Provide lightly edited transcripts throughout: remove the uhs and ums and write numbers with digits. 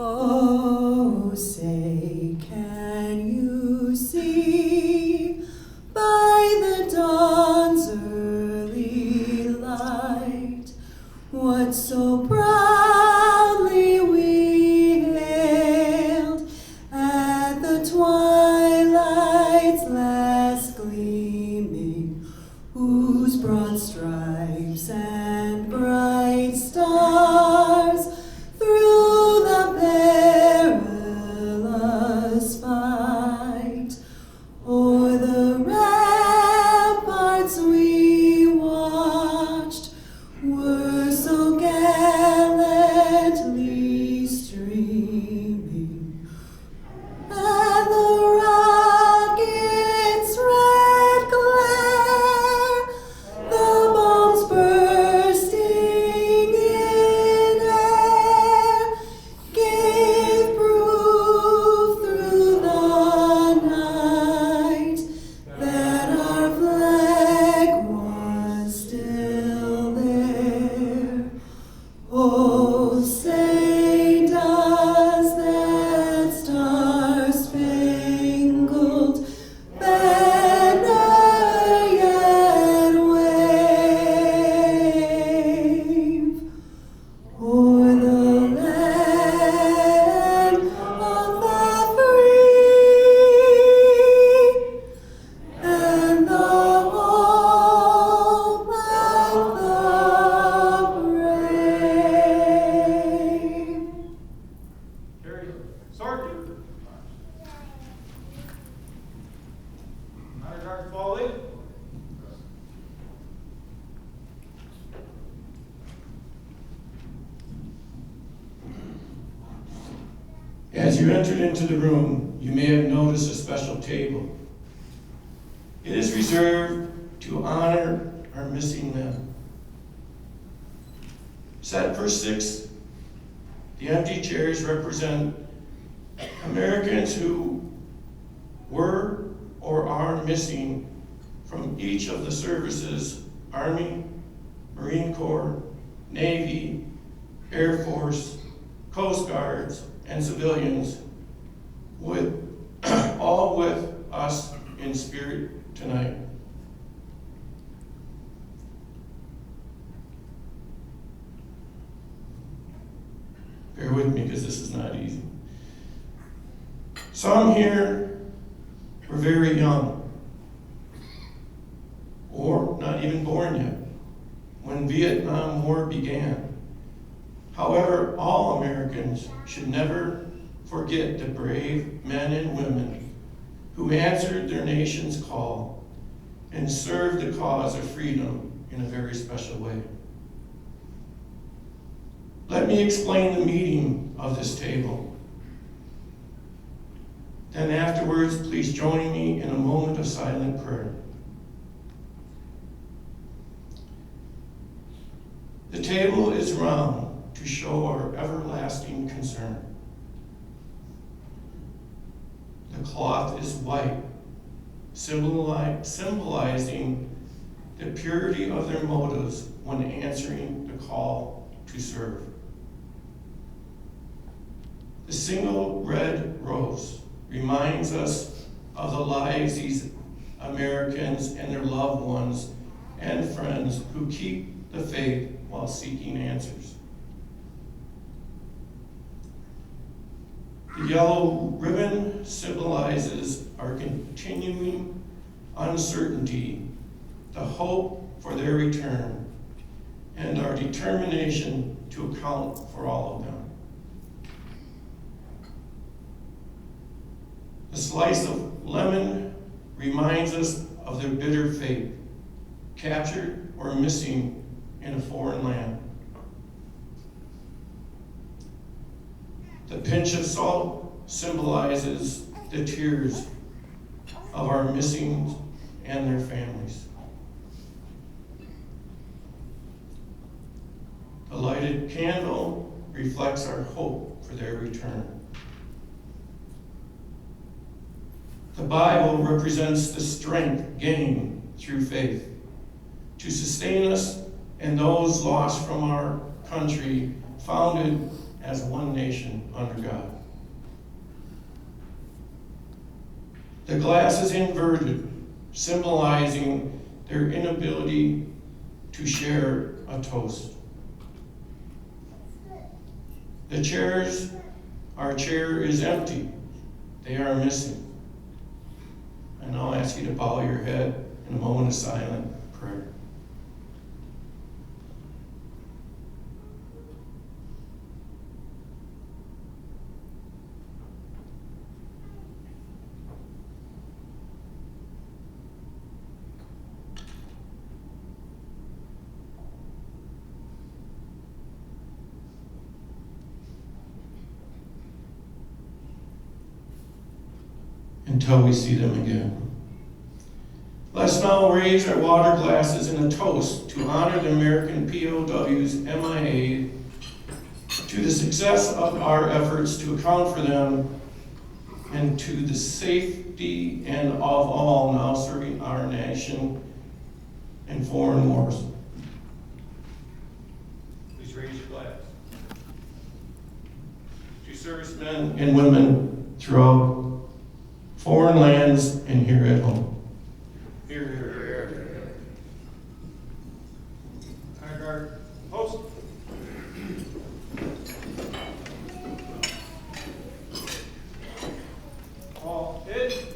Oh, say, can you see by the dawn's early light what so proudly we hailed at the twilight's last gleaming, whose broad stripes and bright stars through the perilous fight o'er the ramparts we watched were so gallantly streaming, and the rocket's red glare, the bombs bursting in air, gave proof through the night that our flag was still there. Oh, say does that star-spangled banner yet wave o'er the land of the free and the home of the brave? Carry. Sergeant. Honor guard Foley. As you entered into the room, you may have noticed a special table. It is reserved to honor our missing men. Set for 6, the empty chairs represent Americans who were or are missing from each of the services: Army, Marine Corps, Navy, Air Force, Coast Guards, and civilians, all with us in spirit tonight. Bear with me because this is not easy. Some here were very young, or not even born yet, when Vietnam War began. However, all Americans should never forget the brave men and women who answered their nation's call and served the cause of freedom in a very special way. Let me explain the meaning of this table. Then afterwards, please join me in a moment of silent prayer. The table is round to show our everlasting concern. The cloth is white, symbolizing the purity of their motives when answering the call to serve. The single red rose reminds us of the lives these Americans and their loved ones and friends who keep the faith while seeking answers. The yellow ribbon symbolizes our continuing uncertainty, the hope for their return, and our determination to account for all of them. A slice of lemon reminds us of their bitter fate, captured or missing in a foreign land. The pinch of salt symbolizes the tears of our missing and their families. The lighted candle reflects our hope for their return. The Bible represents the strength gained through faith to sustain us and those lost from our country, founded as one nation under God. The glass is inverted, symbolizing their inability to share a toast. Our chair is empty. They are missing. And I'll ask you to bow your head in a moment of silent prayer. Until we see them again. Let's now raise our water glasses in a toast to honor the American POWs MIA, to the success of our efforts to account for them, and to the safety and of all now serving our nation in foreign wars. Please raise your glass. To servicemen and women throughout foreign lands and here at home. Here, here, here. Honor guard, post. All hit.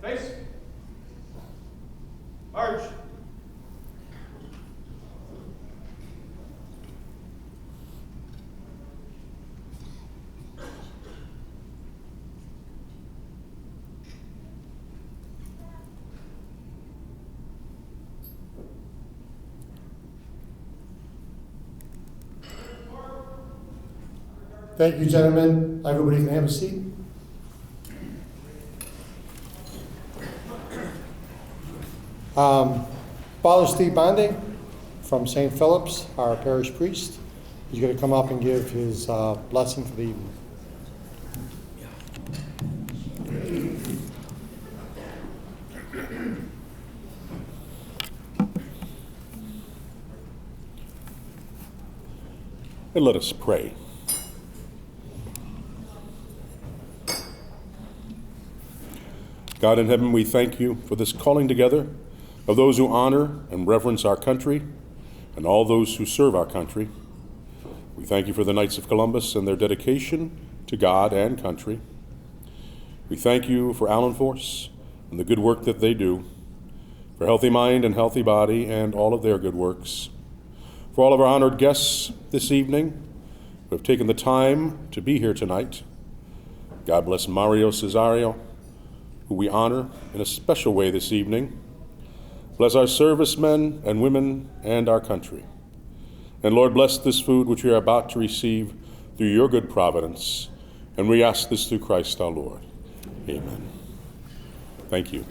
Face. March. Thank you, gentlemen. Everybody can have a seat. Father Steve Bonding from St. Philip's, our parish priest. He's going to come up and give his blessing for the evening. And let us pray. God in heaven, we thank you for this calling together of those who honor and reverence our country and all those who serve our country. We thank you for the Knights of Columbus and their dedication to God and country. We thank you for Allenforce and the good work that they do, for healthy mind and healthy body and all of their good works. For all of our honored guests this evening who have taken the time to be here tonight, God bless Mario Cesario, who we honor in a special way this evening. Bless our servicemen and women and our country. And Lord, bless this food which we are about to receive through your good providence. And we ask this through Christ our Lord. Amen. Thank you.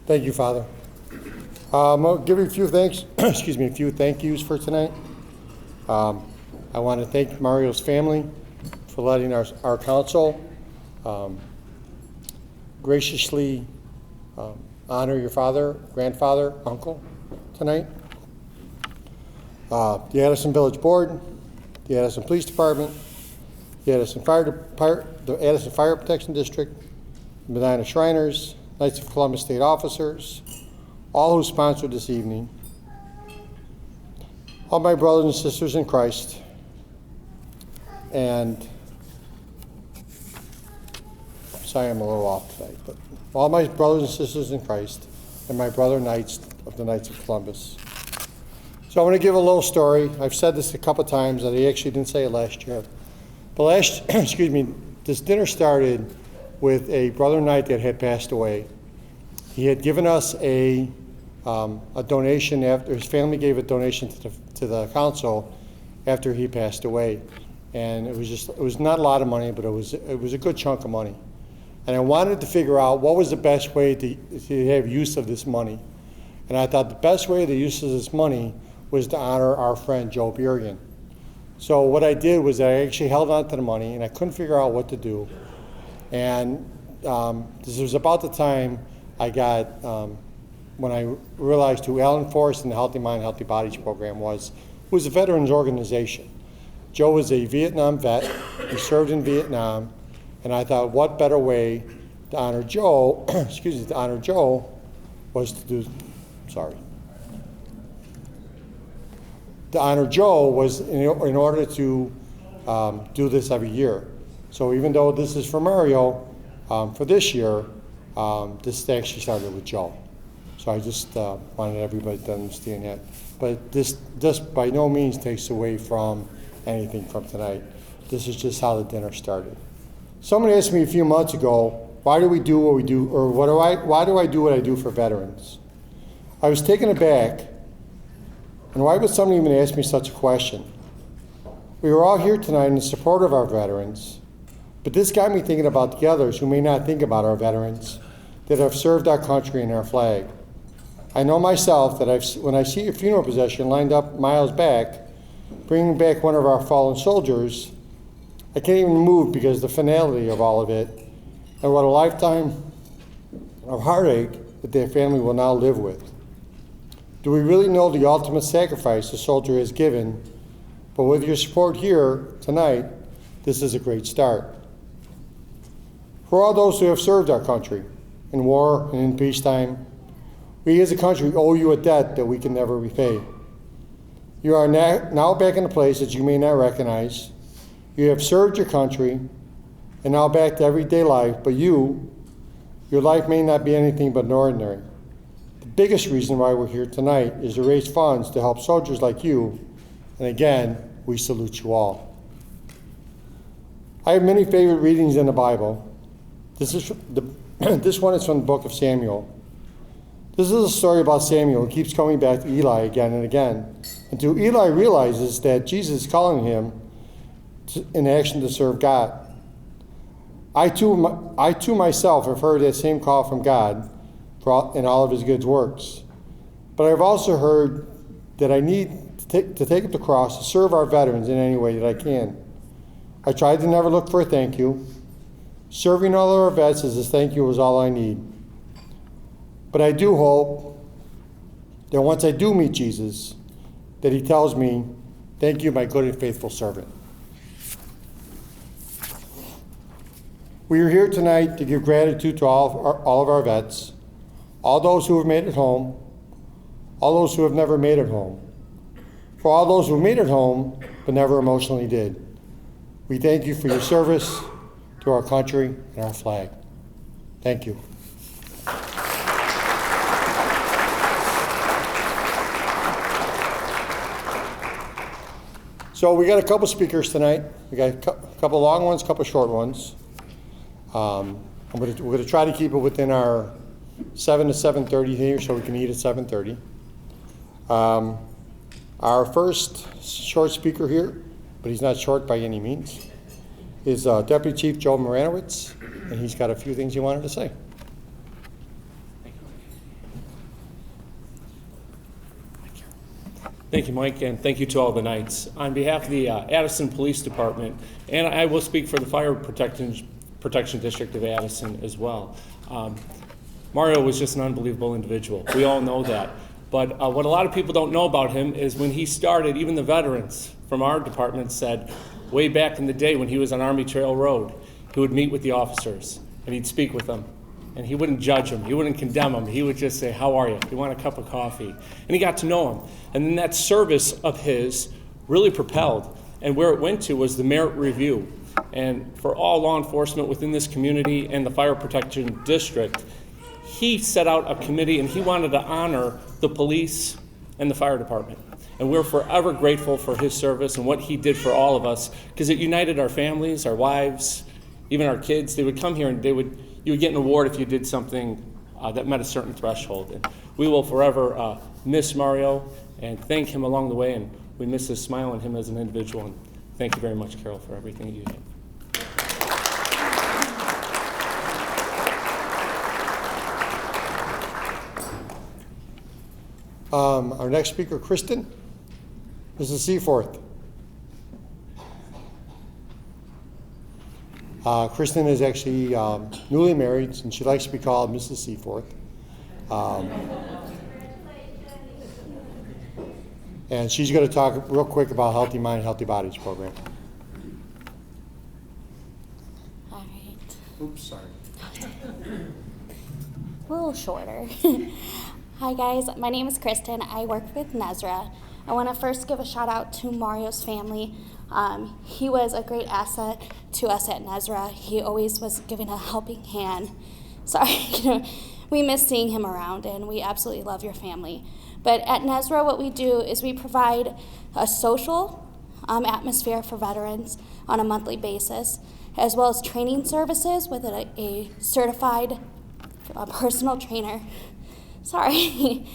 Thank you, Father. I'll give you a few thanks, excuse me, a few thank yous for tonight. I want to thank Mario's family for letting our council graciously honor your father, grandfather, uncle tonight. The Addison Village Board, the Addison Police Department, the Addison Fire Protection District, Medina Shriners, Knights of Columbus State officers, all who sponsored this evening, all my brothers and sisters in Christ, and sorry I'm a little off tonight, but all my brothers and sisters in Christ and my brother knights of the Knights of Columbus. So I want to give a little story. I've said this a couple times, and I actually didn't say it last year. But excuse me, this dinner started with a brother knight that had passed away. He had given us a donation after his family gave a donation to the council after he passed away, and it was not a lot of money, but it was a good chunk of money. And I wanted to figure out what was the best way to have use of this money. And I thought the best way to use of this money was to honor our friend Joe Burian. So what I did was I actually held on to the money, and I couldn't figure out what to do. And this was about the time I got, when I realized who Allenforce and the Healthy Mind, Healthy Bodies program was. It was a veterans organization. Joe was a Vietnam vet. He served in Vietnam. And I thought, what better way to honor Joe, to honor Joe was to do, to honor Joe was in order to do this every year. So even though this is for Mario, for this year, this actually started with Joe. So I just wanted everybody to understand that. But this by no means takes away from anything from tonight. This is just how the dinner started. Someone asked me a few months ago, why do we do what we do, or why do I do what I do for veterans? I was taken aback, and why would somebody even ask me such a question? We were all here tonight in support of our veterans, but this got me thinking about the others who may not think about our veterans that have served our country and our flag. I know myself that when I see a funeral procession lined up miles back, bringing back one of our fallen soldiers, I can't even move because of the finality of all of it, and what a lifetime of heartache that their family will now live with. Do we really know the ultimate sacrifice the soldier has given? But with your support here tonight, this is a great start. For all those who have served our country in war and in peacetime, we as a country owe you a debt that we can never repay. You are now back in a place that you may not recognize. You have served your country and now back to everyday life, but your life may not be anything but ordinary. The biggest reason why we're here tonight is to raise funds to help soldiers like you, and again, we salute you all. I have many favorite readings in the Bible. This one is from the book of Samuel. This is a story about Samuel who keeps coming back to Eli again and again, until Eli realizes that Jesus is calling him in action to serve God. I too myself have heard that same call from God in all of his good works. But I've also heard that I need to take up the cross to serve our veterans in any way that I can. I tried to never look for a thank you. Serving all of our vets as a thank you was all I need. But I do hope that once I do meet Jesus, that he tells me, thank you, my good and faithful servant. We are here tonight to give gratitude to all of our vets, all those who have made it home, all those who have never made it home, for all those who made it home but never emotionally did. We thank you for your service to our country and our flag. Thank you. So we got a couple speakers tonight. We got a couple long ones, a couple short ones. We're going to try to keep it within our 7 to 7:30 here, so we can eat at 7:30. Our first short speaker here, but he's not short by any means, is Deputy Chief Joe Moranowitz, and he's got a few things he wanted to say. Thank you, Mike, and thank you to all the Knights. On behalf of the Addison Police Department, and I will speak for the Fire Protection District of Addison as well. Mario was just an unbelievable individual. We all know that. But what a lot of people don't know about him is when he started, even the veterans from our department said, way back in the day when he was on Army Trail Road, he would meet with the officers and he'd speak with them. And he wouldn't judge them. He wouldn't condemn them. He would just say, how are you? You want a cup of coffee? And he got to know him. And then that service of his really propelled. And where it went to was the merit review. And for all law enforcement within this community and the Fire Protection District, he set out a committee and he wanted to honor the police and the fire department. And we're forever grateful for his service and what he did for all of us, because it united our families, our wives, even our kids. They would come here and you would get an award if you did something that met a certain threshold. And we will forever miss Mario and thank him along the way, and we miss his smile and him as an individual. And thank you very much, Carol, for everything you did. Our next speaker, Kristen, Mrs. Seaforth. Kristen is actually newly married, and she likes to be called Mrs. Seaforth. And she's going to talk real quick about Healthy Mind, Healthy Bodies program. All right. Oops, sorry. A little shorter. Hi guys, my name is Kristen. I work with Nezra. I want to first give a shout out to Mario's family. He was a great asset to us at Nezra. He always was giving a helping hand. Sorry, we miss seeing him around, and we absolutely love your family. But at Nezra, what we do is we provide a social atmosphere for veterans on a monthly basis, as well as training services with a certified personal trainer. Sorry.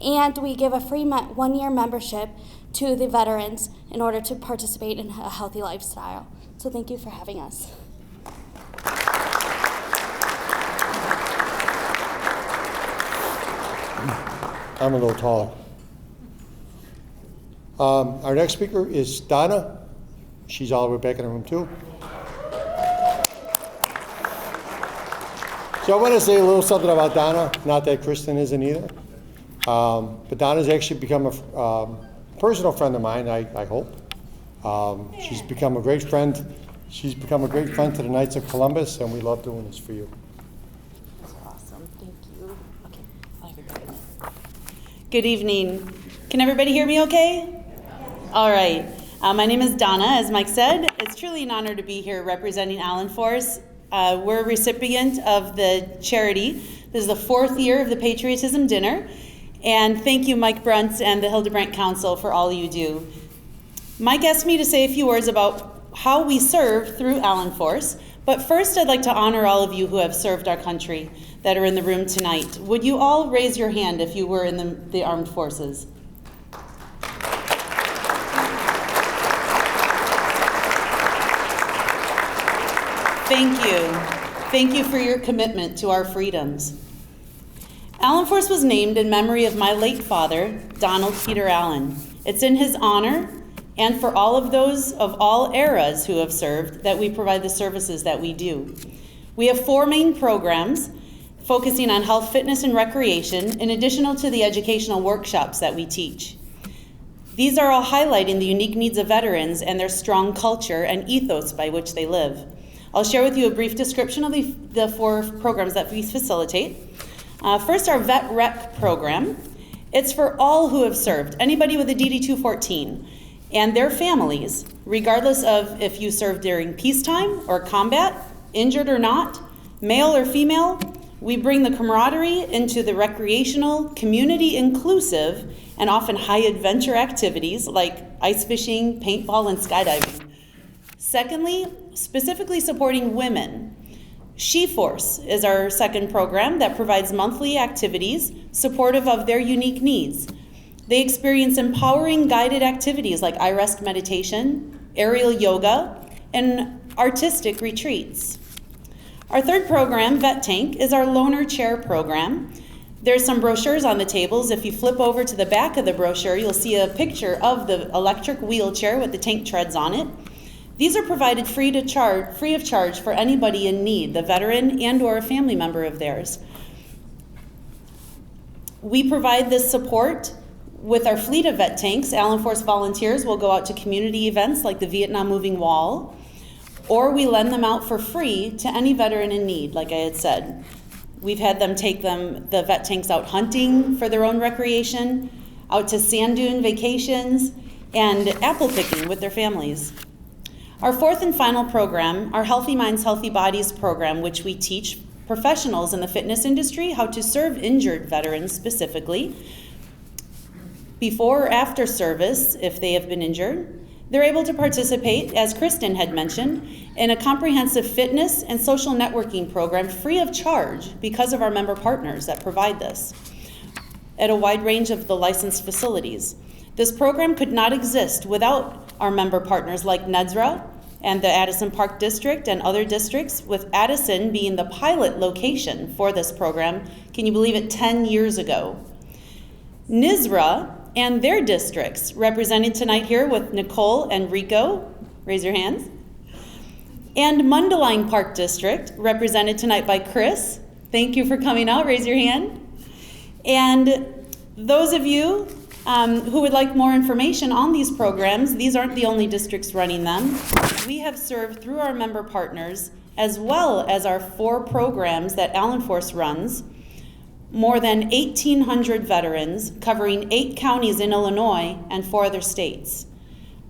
And we give a free 1-year membership to the veterans in order to participate in a healthy lifestyle. So thank you for having us. I'm a little taller. Our next speaker is Donna. She's all the way back in the room too. So I want to say a little something about Donna, not that Kristen isn't either. But Donna's actually become a personal friend of mine, I hope. She's become a great friend. She's become a great friend to the Knights of Columbus, and we love doing this for you. That's awesome. Thank you. Okay. Bye, everybody. Good evening. Can everybody hear me okay? All right. My name is Donna, as Mike said. It's truly an honor to be here representing Allenforce. We're a recipient of the charity. This is the 4th year of the Patriotism Dinner. And thank you, Mike Bruntz and the Hildebrandt Council, for all you do. Mike asked me to say a few words about how we serve through Allenforce. But first, I'd like to honor all of you who have served our country that are in the room tonight. Would you all raise your hand if you were in the armed forces? Thank you. Thank you for your commitment to our freedoms. Allenforce was named in memory of my late father, Donald Peter Allen. It's in his honor and for all of those of all eras who have served that we provide the services that we do. We have 4 main programs focusing on health, fitness, and recreation, in addition to the educational workshops that we teach. These are all highlighting the unique needs of veterans and their strong culture and ethos by which they live. I'll share with you a brief description of the 4 programs that we facilitate. First, our Vet Rec program. It's for all who have served, anybody with a DD-214, and their families, regardless of if you served during peacetime or combat, injured or not, male or female, We bring the camaraderie into the recreational, community inclusive, and often high adventure activities like ice fishing, paintball, and skydiving. Secondly, specifically supporting women. She-Force is our second program that provides monthly activities supportive of their unique needs. They experience empowering guided activities like I-Rest meditation, aerial yoga, and artistic retreats. Our third program, Vet Tank, is our loaner chair program. There's some brochures on the tables. If you flip over to the back of the brochure, you'll see a picture of the electric wheelchair with the tank treads on it. These are provided free of charge for anybody in need, the veteran and or a family member of theirs. We provide this support with our fleet of vet tanks. Allenforce volunteers will go out to community events like the Vietnam Moving Wall, or we lend them out for free to any veteran in need, like I had said. We've had them take the vet tanks out hunting for their own recreation, out to sand dune vacations, and apple picking with their families. Our fourth and final program, our Healthy Minds, Healthy Bodies program, which we teach professionals in the fitness industry how to serve injured veterans specifically, before or after service, if they have been injured. They're able to participate, as Kristen had mentioned, in a comprehensive fitness and social networking program free of charge because of our member partners that provide this at a wide range of the licensed facilities. This program could not exist without our member partners like NEDSRA and the Addison Park District and other districts, with Addison being the pilot location for this program. Can you believe it, 10 years ago? NISRA and their districts, represented tonight here with Nicole and Rico, raise your hands. And Mundelein Park District, represented tonight by Chris. Thank you for coming out, raise your hand. And those of you who would like more information on these programs, these aren't the only districts running them. We have served through our member partners, as well as our 4 programs that Allenforce runs, more than 1,800 veterans covering 8 counties in Illinois and 4 other states.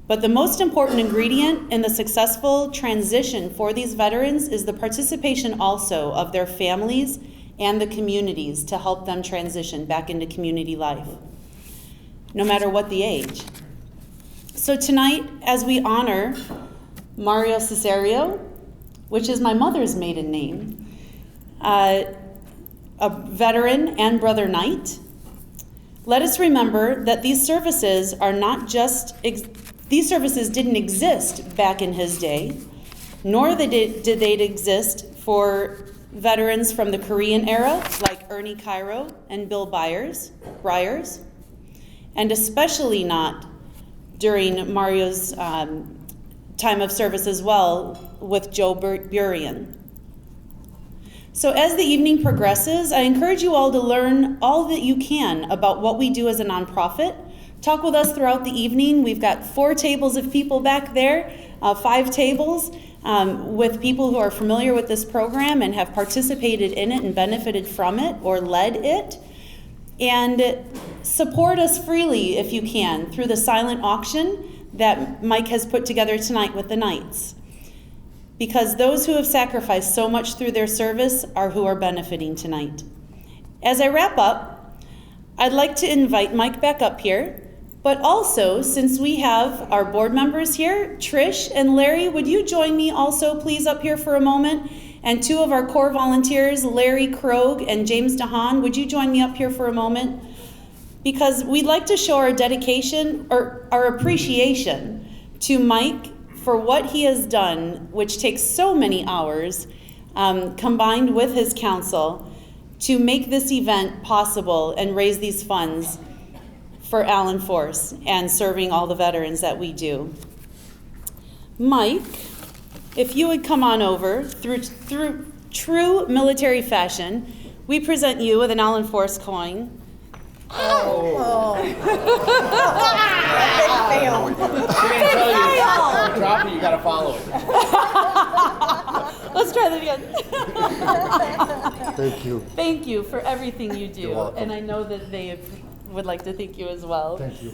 But the most important ingredient in the successful transition for these veterans is the participation also of their families and the communities to help them transition back into community life, no matter what the age. So tonight, as we honor Mario Cesario, which is my mother's maiden name, a veteran and brother knight, let us remember that these services are not just, these services didn't exist back in his day, nor did they exist for veterans from the Korean era, like Ernie Cairo and Bill Byers, and especially not during Mario's time of service as well with Joe Burian. So as the evening progresses, I encourage you all to learn all that you can about what we do as a nonprofit. Talk with us throughout the evening. We've got 4 tables of people back there, 5 tables with people who are familiar with this program and have participated in it and benefited from it or led it. And support us freely if you can through the silent auction that Mike has put together tonight with the Knights. Because those who have sacrificed so much through their service are who are benefiting tonight. As I wrap up, I'd like to invite Mike back up here, but also, since we have our board members here, Trish and Larry, would you join me also please up here for a moment? And 2 of our core volunteers, Larry Krogh and James DeHaan, would you join me up here for a moment? Because we'd like to show our dedication or our appreciation to Mike for what he has done, which takes so many hours, combined with his council, to make this event possible and raise these funds for Allenforce and serving all the veterans that we do. Mike, if you would come on over, through true military fashion, we present you with an Allenforce coin. Drop it, you gotta follow it. Let's try that again. Thank you. Thank you for everything you do. You're welcome. And I know that they would like to thank you as well. Thank you.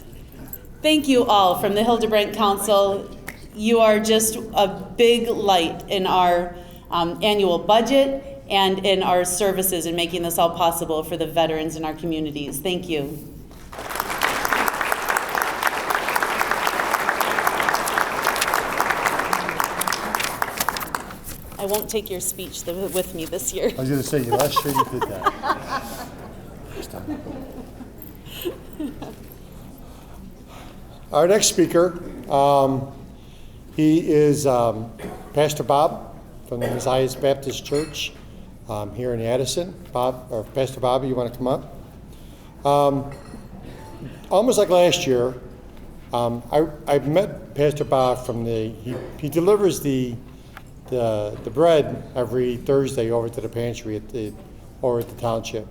Thank you all from the Hildebrandt Council. You are just a big light in our annual budget and in our services in making this all possible for the veterans in our communities. Thank you. I won't take your speech with me this year. I was going to say, last year you did that. Our next speaker, he is Pastor Bob from the Messiah Baptist Church here in Addison. Pastor Bob, you want to come up? Almost like last year, I met Pastor Bob from he delivers the bread every Thursday over to the pantry over at the township.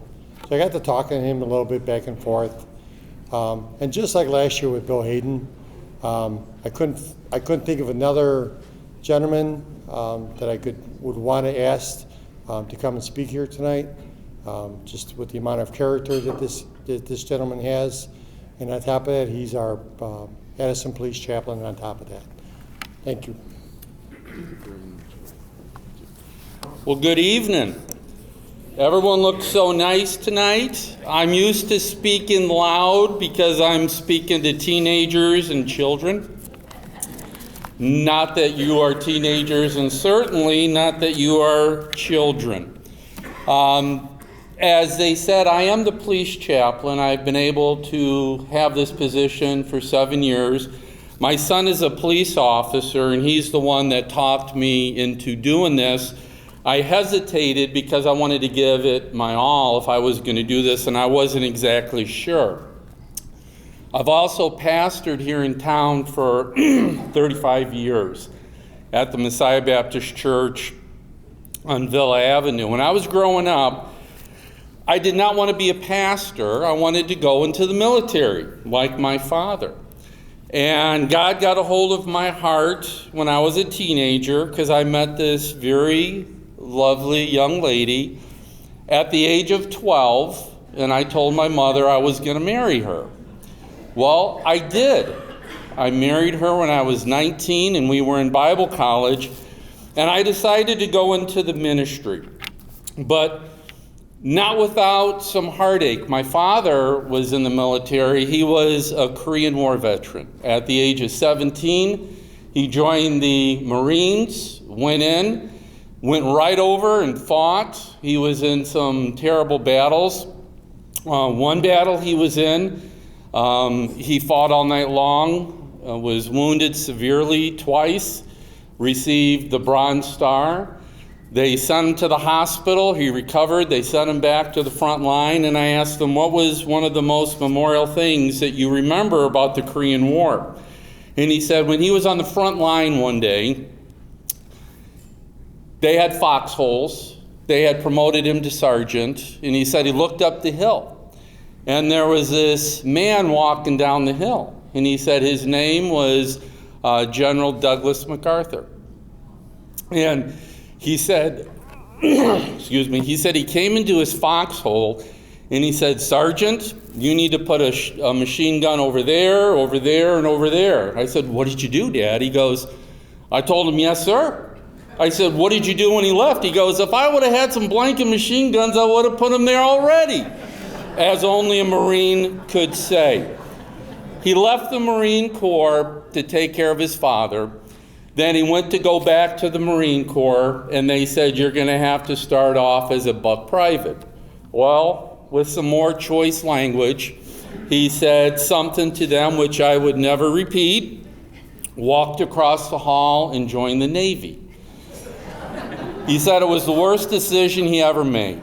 So I got to talking to him a little bit back and forth. And just like last year with Bill Hayden, I couldn't think of another gentleman that I would want to ask to come and speak here tonight. Just with the amount of character that this gentleman has, and on top of that, he's our Addison Police Chaplain. On top of that, thank you. Well, good evening. Everyone looks so nice tonight. I'm used to speaking loud because I'm speaking to teenagers and children. Not that you are teenagers, and certainly not that you are children. As they said, I am the police chaplain. I've been able to have this position for 7 years. My son is a police officer, and he's the one that talked me into doing this. I hesitated because I wanted to give it my all if I was going to do this, and I wasn't exactly sure. I've also pastored here in town for 35 years at the Messiah Baptist Church on Villa Avenue. When I was growing up, I did not want to be a pastor. I wanted to go into the military, like my father. And God got a hold of my heart when I was a teenager because I met this very lovely young lady at the age of 12, and I told my mother I was going to marry her. Well, I did. I married her when I was 19, and we were in Bible college, and I decided to go into the ministry, but not without some heartache. My father was in the military. He was a Korean War veteran. At the age of 17, he joined the Marines, went right over and fought. He was in some terrible battles. One battle he was in, he fought all night long, was wounded severely twice, received the Bronze Star. They sent him to the hospital. He recovered. They sent him back to the front line, and I asked him, what was one of the most memorial things that you remember about the Korean War? And he said when he was on the front line one day, they had foxholes. They had promoted him to sergeant, and he said he looked up the hill, and there was this man walking down the hill, and he said his name was General Douglas MacArthur. And he said, excuse me, he said he came into his foxhole, and he said, Sergeant, you need to put a machine gun over there, and over there. I said, what did you do, Dad? He goes, I told him, yes, sir. I said, what did you do when he left? He goes, if I would have had some blanket machine guns, I would have put them there already, as only a Marine could say. He left the Marine Corps to take care of his father. Then he went to go back to the Marine Corps, and they said, you're going to have to start off as a buck private. Well, with some more choice language, he said something to them which I would never repeat, walked across the hall, and joined the Navy. He said it was the worst decision he ever made.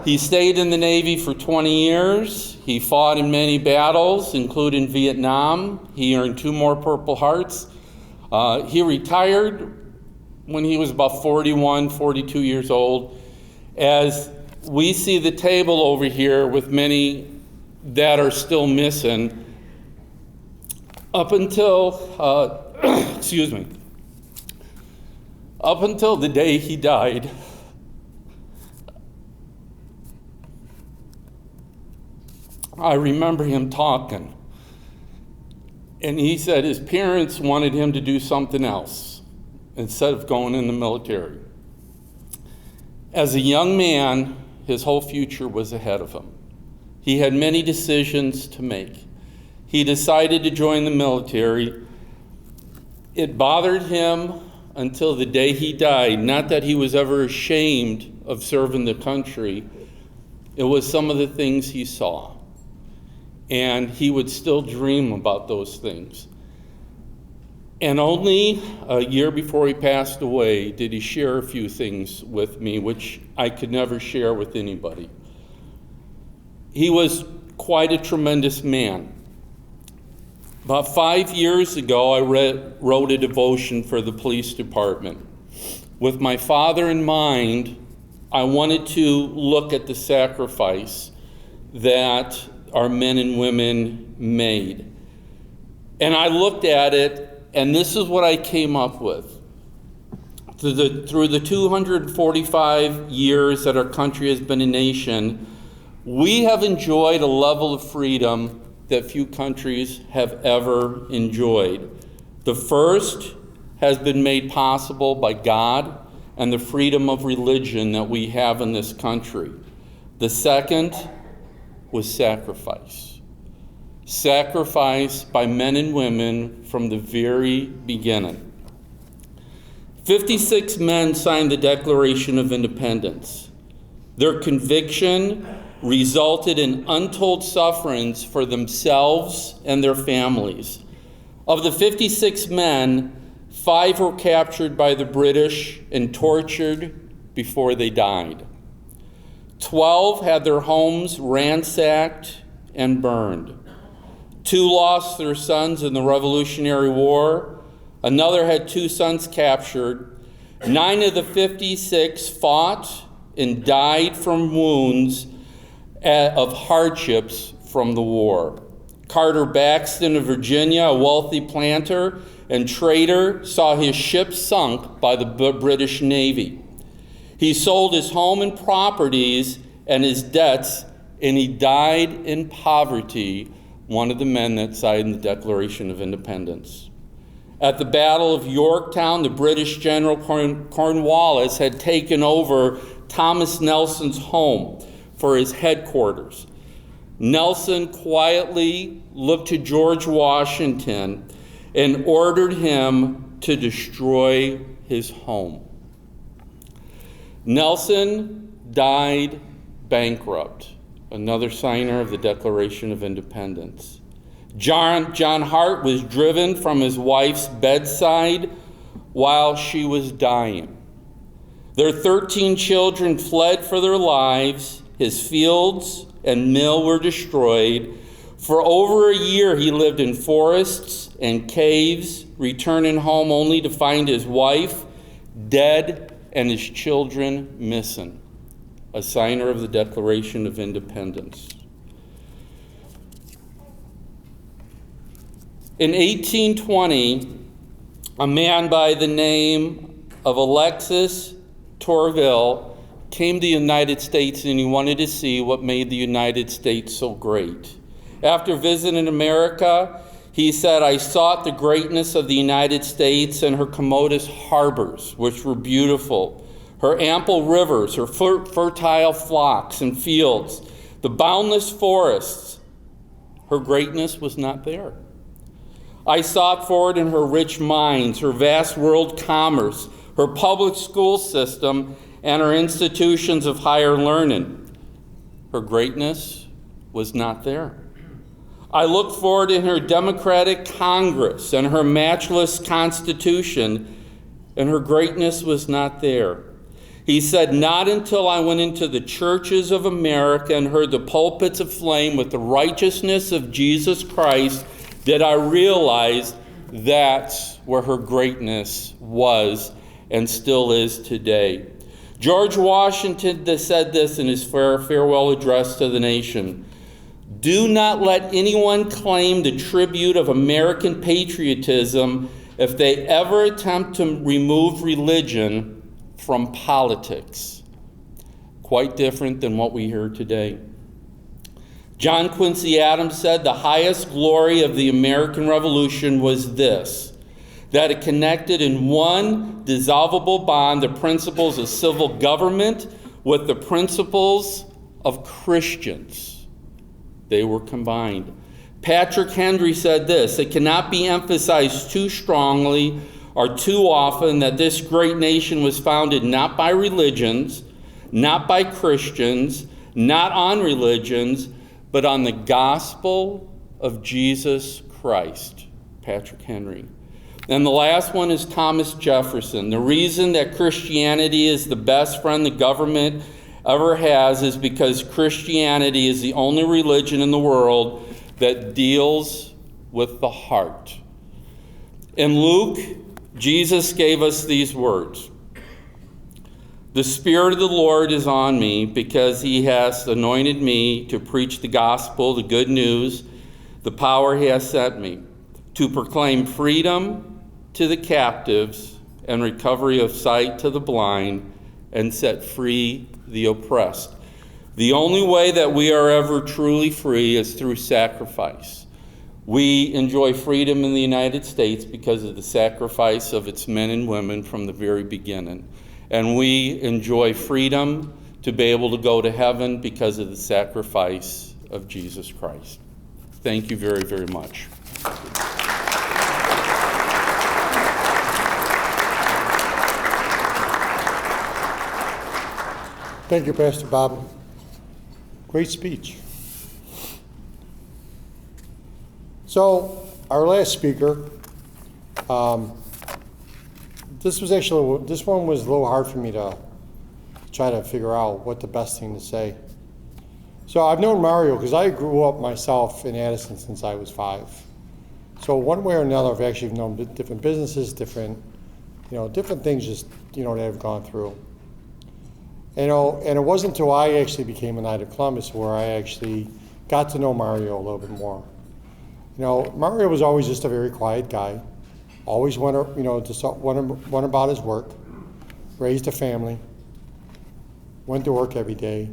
He stayed in the Navy for 20 years. He fought in many battles, including Vietnam. He earned 2 more Purple Hearts. He retired when he was about 41, 42 years old. As we see the table over here with many that are still missing, up until, excuse me, up until the day he died, I remember him talking. And he said his parents wanted him to do something else instead of going in the military. As a young man, his whole future was ahead of him. He had many decisions to make. He decided to join the military. It bothered him until the day he died. Not that he was ever ashamed of serving the country. It was some of the things he saw. And he would still dream about those things. And only a year before he passed away did he share a few things with me, which I could never share with anybody. He was quite a tremendous man. About 5 years ago, I wrote a devotion for the police department. With my father in mind, I wanted to look at the sacrifice that our men and women made. And I looked at it, and this is what I came up with. Through the 245 years that our country has been a nation, we have enjoyed a level of freedom that few countries have ever enjoyed. The first has been made possible by God and the freedom of religion that we have in this country. The second was sacrifice. Sacrifice by men and women from the very beginning. 56 men signed the Declaration of Independence. Their conviction resulted in untold sufferings for themselves and their families. Of the 56 men, 5 were captured by the British and tortured before they died. 12 had their homes ransacked and burned. 2 lost their sons in the Revolutionary War. Another had 2 sons captured. 9 of the 56 fought and died from wounds of hardships from the war. Carter Baxton of Virginia, a wealthy planter and trader, saw his ship sunk by the British Navy. He sold his home and properties and his debts, and he died in poverty, one of the men that signed the Declaration of Independence. At the Battle of Yorktown, the British General Cornwallis had taken over Thomas Nelson's home for his headquarters. Nelson quietly looked to George Washington and ordered him to destroy his home. Nelson died bankrupt, another signer of the Declaration of Independence. John Hart was driven from his wife's bedside while she was dying. Their 13 children fled for their lives. His fields and mill were destroyed. For over a year, he lived in forests and caves, returning home only to find his wife dead and his children missing. A signer of the Declaration of Independence. In 1820, a man by the name of Alexis Tourville came to the United States, and he wanted to see what made the United States so great. After visiting America, he said, "I sought the greatness of the United States and her commodious harbors, which were beautiful, her ample rivers, her fertile flocks and fields, the boundless forests. Her greatness was not there. I sought for it in her rich mines, her vast world commerce, her public school system, and her institutions of higher learning. Her greatness was not there. I looked for it in her democratic Congress and her matchless Constitution, and her greatness was not there." He said, "Not until I went into the churches of America and heard the pulpits aflame with the righteousness of Jesus Christ did I realize that's where her greatness was and still is today." George Washington said this in his farewell address to the nation: "Do not let anyone claim the tribute of American patriotism if they ever attempt to remove religion from politics." Quite different than what we hear today. John Quincy Adams said the highest glory of the American Revolution was this: that it connected in one dissolvable bond the principles of civil government with the principles of Christians. They were combined. Patrick Henry said this: "It cannot be emphasized too strongly or too often that this great nation was founded not by religions, not by Christians, not on religions, but on the gospel of Jesus Christ." Patrick Henry. And the last one is Thomas Jefferson. "The reason that Christianity is the best friend the government ever has is because Christianity is the only religion in the world that deals with the heart." In Luke, Jesus gave us these words: "The Spirit of the Lord is on me because he has anointed me to preach the gospel, the good news, the power he has sent me, to proclaim freedom to the captives and recovery of sight to the blind, and set free the oppressed." The only way that we are ever truly free is through sacrifice. We enjoy freedom in the United States because of the sacrifice of its men and women from the very beginning. And we enjoy freedom to be able to go to heaven because of the sacrifice of Jesus Christ. Thank you very, very much. Thank you, Pastor Bob. Great speech. So, our last speaker, this one was a little hard for me to try to figure out what the best thing to say. So I've known Mario because I grew up myself in Addison since I was 5. So one way or another, I've actually known different businesses, different things just, that I've gone through. And it wasn't until I actually became a Knight of Columbus where I actually got to know Mario a little bit more. Mario was always just a very quiet guy, always went about his work, raised a family, went to work every day,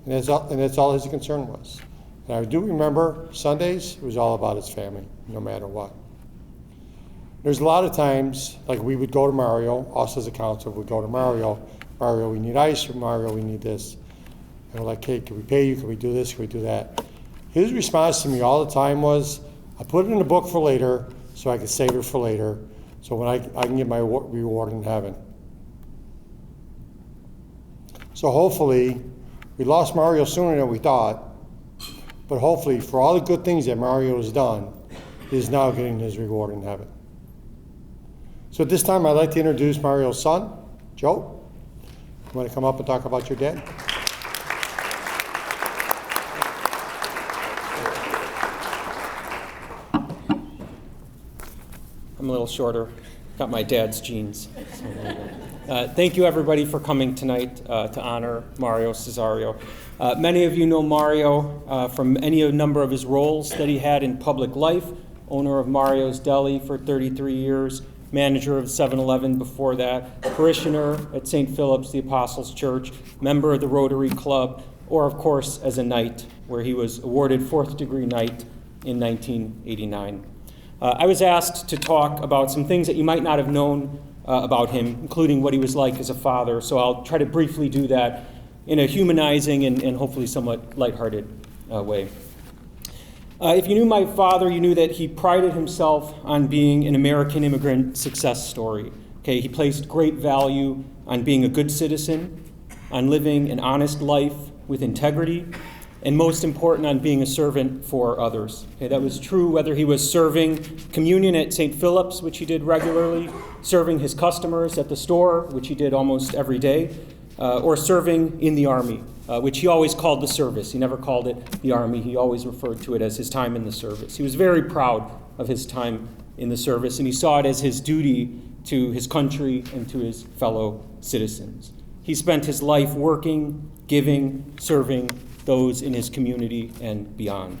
and that's all his concern was. And I do remember Sundays, it was all about his family, no matter what. There's a lot of times, like we would go to Mario, us as a council would go to Mario, we need ice, or Mario, we need this. And we're like, hey, can we pay you? Can we do this? Can we do that? His response to me all the time was, I put it in the book for later so I can save it for later, so when I can get my reward in heaven. So hopefully, we lost Mario sooner than we thought, but hopefully for all the good things that Mario has done, he's now getting his reward in heaven. So at this time, I'd like to introduce Mario's son, Joe. You want to come up and talk about your dad? I'm a little shorter. Got my dad's genes. Thank you, everybody, for coming tonight to honor Mario Cesario. Many of you know Mario from any number of his roles that he had in public life: owner of Mario's Deli for 33 years, manager of 7-Eleven before that, parishioner at St. Philip's the Apostles' Church, member of the Rotary Club, or, of course, as a knight, where he was awarded 4th-degree knight in 1989. I was asked to talk about some things that you might not have known about him, including what he was like as a father, so I'll try to briefly do that in a humanizing and hopefully somewhat lighthearted way. If you knew my father, you knew that he prided himself on being an American immigrant success story. Okay, he placed great value on being a good citizen, on living an honest life with integrity, and most important, on being a servant for others. Okay, that was true whether he was serving communion at St. Philip's, which he did regularly, serving his customers at the store, which he did almost every day, or serving in the Army, which he always called the service. He never called it the Army. He always referred to it as his time in the service. He was very proud of his time in the service, and he saw it as his duty to his country and to his fellow citizens. He spent his life working, giving, serving those in his community and beyond.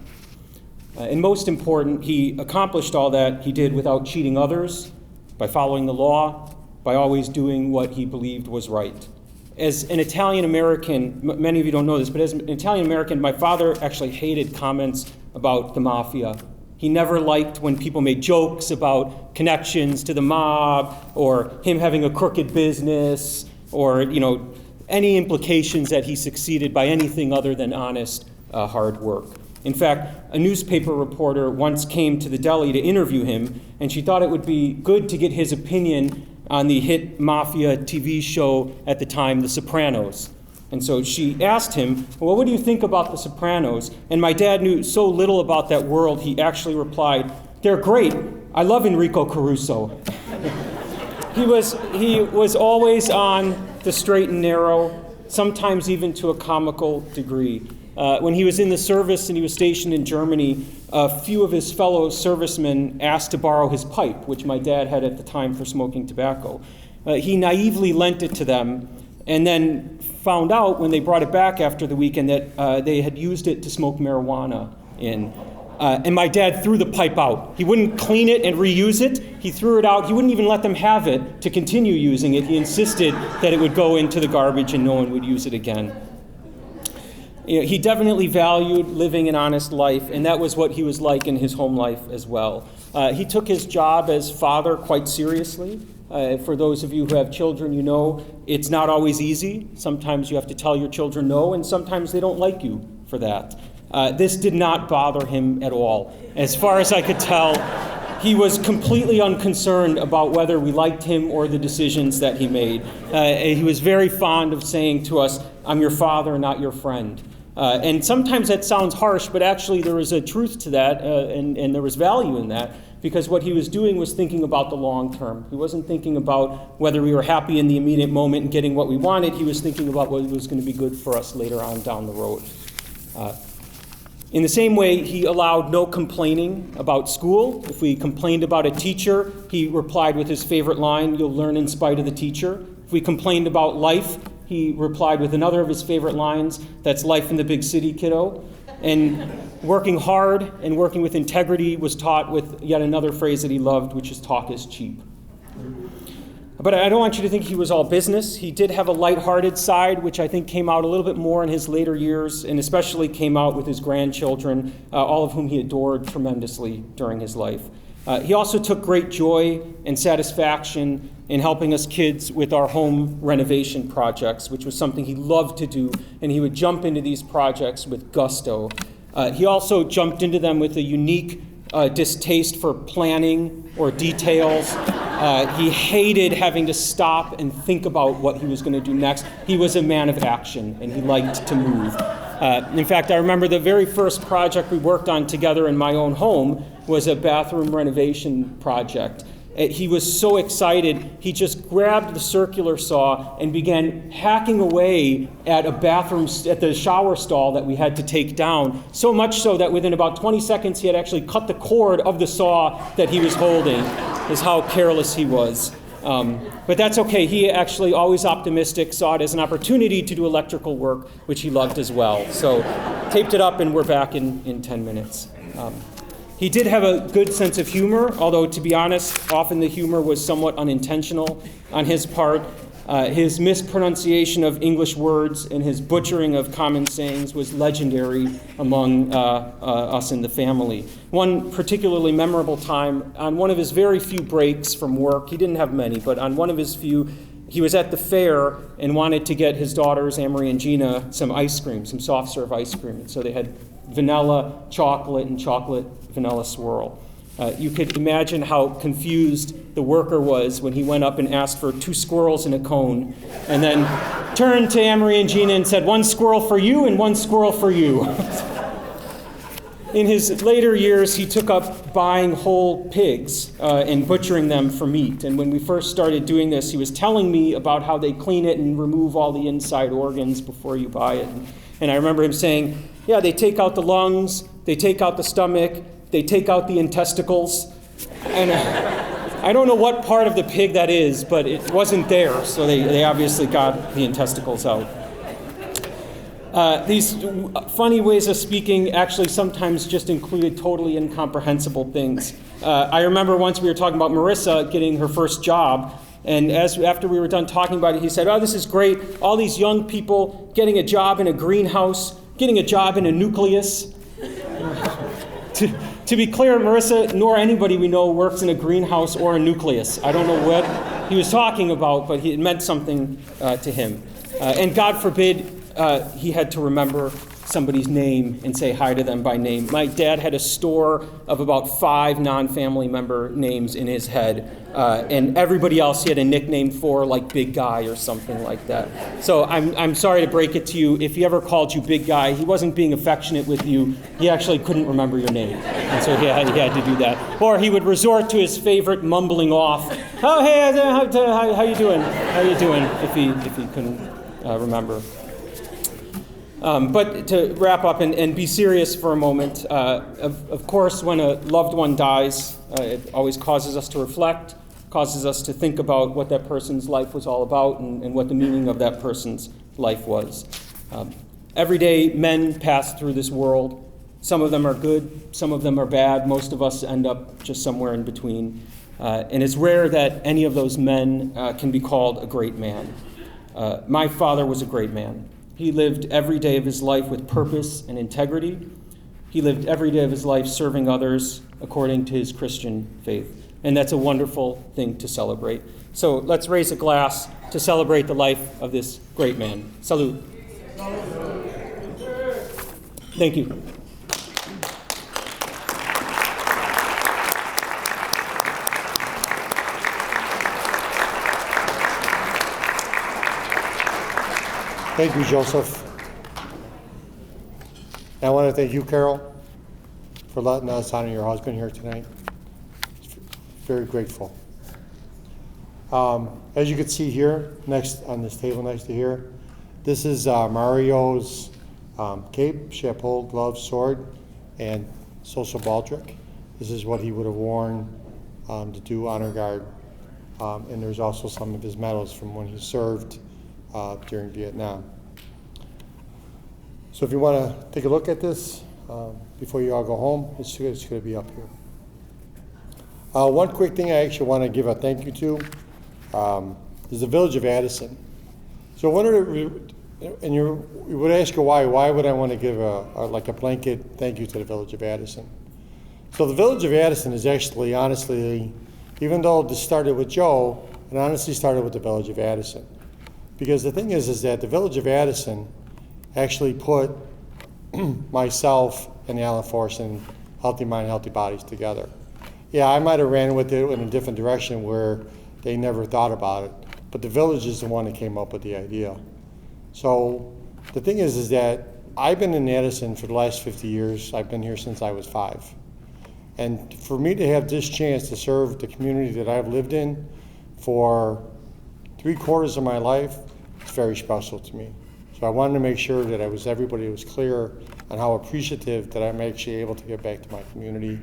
And most important, he accomplished all that he did without cheating others, by following the law, by always doing what he believed was right. As an Italian-American, many of you don't know this, but as an Italian-American, my father actually hated comments about the mafia. He never liked when people made jokes about connections to the mob, or him having a crooked business, or, any implications that he succeeded by anything other than honest, hard work. In fact, a newspaper reporter once came to the deli to interview him, and she thought it would be good to get his opinion on the hit mafia TV show at the time, The Sopranos. And so she asked him, well, what do you think about The Sopranos? And my dad knew so little about that world, he actually replied, they're great. I love Enrico Caruso. He was always on the straight and narrow, sometimes even to a comical degree. When he was in the service and he was stationed in Germany, a few of his fellow servicemen asked to borrow his pipe, which my dad had at the time for smoking tobacco. He naively lent it to them and then found out when they brought it back after the weekend that they had used it to smoke marijuana in. And my dad threw the pipe out. He wouldn't clean it and reuse it. He threw it out. He wouldn't even let them have it to continue using it. He insisted that it would go into the garbage and no one would use it again. You know, he definitely valued living an honest life, and that was what he was like in his home life as well. He took his job as father quite seriously. For those of you who have children, you know it's not always easy. Sometimes you have to tell your children no, and sometimes they don't like you for that. This did not bother him at all. As far as I could tell, he was completely unconcerned about whether we liked him or the decisions that he made. He was very fond of saying to us, I'm your father, not your friend. And sometimes that sounds harsh, but actually there was a truth to that, and there was value in that, because what he was doing was thinking about the long term. He wasn't thinking about whether we were happy in the immediate moment and getting what we wanted. He was thinking about what was going to be good for us later on down the road. In the same way, he allowed no complaining about school. If we complained about a teacher, he replied with his favorite line, you'll learn in spite of the teacher. If we complained about life, he replied with another of his favorite lines, that's life in the big city, kiddo. And working hard and working with integrity was taught with yet another phrase that he loved, which is talk is cheap. But I don't want you to think he was all business. He did have a lighthearted side, which I think came out a little bit more in his later years, and especially came out with his grandchildren, all of whom he adored tremendously during his life. He also took great joy and satisfaction in helping us kids with our home renovation projects, which was something he loved to do, and he would jump into these projects with gusto. He also jumped into them with a unique distaste for planning or details. He hated having to stop and think about what he was going to do next. He was a man of action, and he liked to move. In fact, I remember the very first project we worked on together in my own home was a bathroom renovation project. He was so excited, he just grabbed the circular saw and began hacking away at at the shower stall that we had to take down, so much so that within about 20 seconds he had actually cut the cord of the saw that he was holding, is how careless he was. But that's okay. He actually, always optimistic, saw it as an opportunity to do electrical work, which he loved as well. So taped it up and we're back in 10 minutes. He did have a good sense of humor, although to be honest, often the humor was somewhat unintentional on his part. His mispronunciation of English words and his butchering of common sayings was legendary among us in the family. One particularly memorable time, on one of his very few breaks from work, he didn't have many, but on one of his few, he was at the fair and wanted to get his daughters, Amory and Gina, some ice cream, some soft serve ice cream. And so they had vanilla chocolate and chocolate vanilla swirl. You could imagine how confused the worker was when he went up and asked for 2 squirrels in a cone, and then turned to Amory and Gina and said, 1 squirrel for you and 1 squirrel for you. In his later years, he took up buying whole pigs and butchering them for meat. And when we first started doing this, he was telling me about how they clean it and remove all the inside organs before you buy it. And I remember him saying, yeah, they take out the lungs, they take out the stomach, they take out the intesticles. And I don't know what part of the pig that is, but it wasn't there, so they obviously got the intesticles out. These funny ways of speaking actually sometimes just included totally incomprehensible things. I remember once we were talking about Marissa getting her first job, and after we were done talking about it, he said, oh, this is great, all these young people getting a job in a greenhouse, getting a job in a nucleus. To be clear, Marissa nor anybody we know works in a greenhouse or a nucleus. I don't know what he was talking about, but it meant something to him. And God forbid he had to remember somebody's name and say hi to them by name. My dad had a store of about 5 non-family member names in his head, and everybody else he had a nickname for, like Big Guy or something like that. So I'm sorry to break it to you. If he ever called you Big Guy, he wasn't being affectionate with you. He actually couldn't remember your name, and so he had to do that. Or he would resort to his favorite mumbling off. Oh, hey, how you doing? How you doing? If he couldn't remember. But to wrap up and be serious for a moment, of course, when a loved one dies, it always causes us to reflect, causes us to think about what that person's life was all about and what the meaning of that person's life was. Every day, men pass through this world. Some of them are good, some of them are bad. Most of us end up just somewhere in between. And it's rare that any of those men can be called a great man. My father was a great man. He lived every day of his life with purpose and integrity. He lived every day of his life serving others according to his Christian faith. And that's a wonderful thing to celebrate. So let's raise a glass to celebrate the life of this great man. Salute. Thank you. Thank you, Joseph. And I want to thank you, Carol, for letting us honor your husband here tonight. Very grateful. As you can see here, next on this table next to here, this is Mario's cape, chapeau, gloves, sword, and social baldric. This is what he would have worn to do honor guard. And there's also some of his medals from when he served during Vietnam. So if you want to take a look at this before you all go home, it's going to be up here. One quick thing I actually want to give a thank you to is the Village of Addison. So and you would ask you why would I want to give a blanket thank you to the Village of Addison? So the Village of Addison is actually, honestly, even though this started with Joe, it honestly started with the Village of Addison. Because the thing is that the Village of Addison actually put myself and the Allenforce and Healthy Mind, Healthy Bodies together. Yeah, I might have ran with it in a different direction where they never thought about it, but the village is the one that came up with the idea. So the thing is that I've been in Addison for the last 50 years. I've been here since I was 5. And for me to have this chance to serve the community that I've lived in for 3/4 of my life, it's very special to me. So I wanted to make sure that everybody was clear on how appreciative that I'm actually able to give back to my community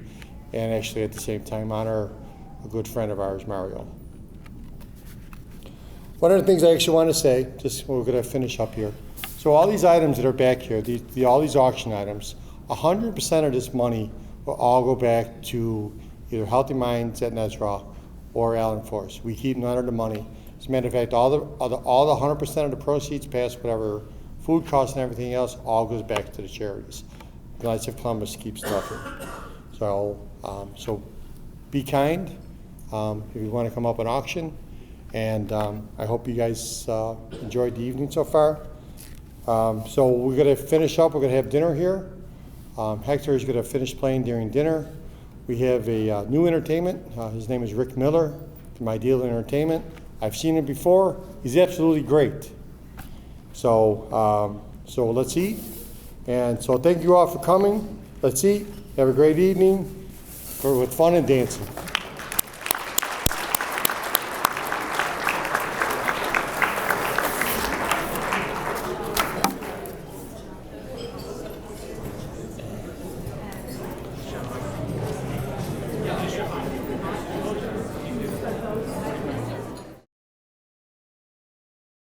and actually at the same time honor a good friend of ours, Mario. One of the things I actually want to say, just we're going to finish up here. So all these items that are back here, all these auction items, 100% of this money will all go back to either Healthy Minds at Nezra or Allenforce. We keep none of the money. As a matter of fact, all the 100% of the proceeds past whatever food costs and everything else all goes back to the charities. The Knights of Columbus keeps nothing. So be kind if you want to come up and auction. And I hope you guys enjoyed the evening so far. So we're going to finish up. We're going to have dinner here. Hector is going to finish playing during dinner. We have a new entertainment. His name is Rick Miller from Ideal Entertainment. I've seen him before. He's absolutely great. So let's eat. And so thank you all for coming. Let's eat. Have a great evening with fun and dancing.